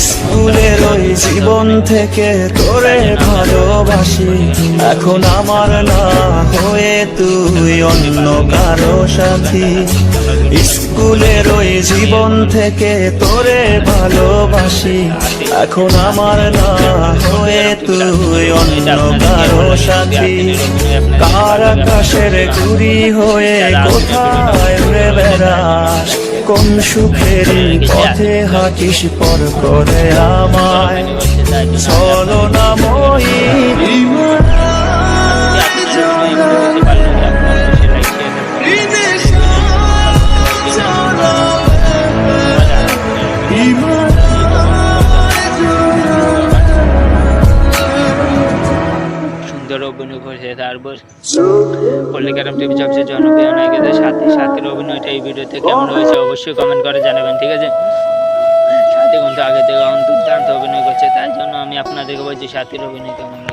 স্কুলের ওই জীবন থেকে তোরে ভালোবাসি, এখন আমার না হয়ে তুই অন্য কারো সাথী। স্কুলের ওই জীবন থেকে তোরে ভালোবাসি, এখন আমার না হয়ে তুই অন্য কারো সাথী। কার আকাশের গুড়ি হয়ে কোথায় উড়ে বেড়াস, কোন সুখের পথে হাঁটিস পর করে আমায় চলো না মই। সুন্দর অভিনয় করেছে। তারপর পল্লিকারাম টিভি সবচেয়ে জনপ্রিয় নায়িকাদের সাথের অভিনয়টা এই ভিডিওতে কেমন হয়েছে অবশ্যই কমেন্ট করে জানাবেন, ঠিক আছে। সাথী কিন্তু আগে থেকে দুর্দান্ত অভিনয় করছে, তাই জন্য আমি আপনাদেরকে বলছি সাথীর অভিনয় কেমন।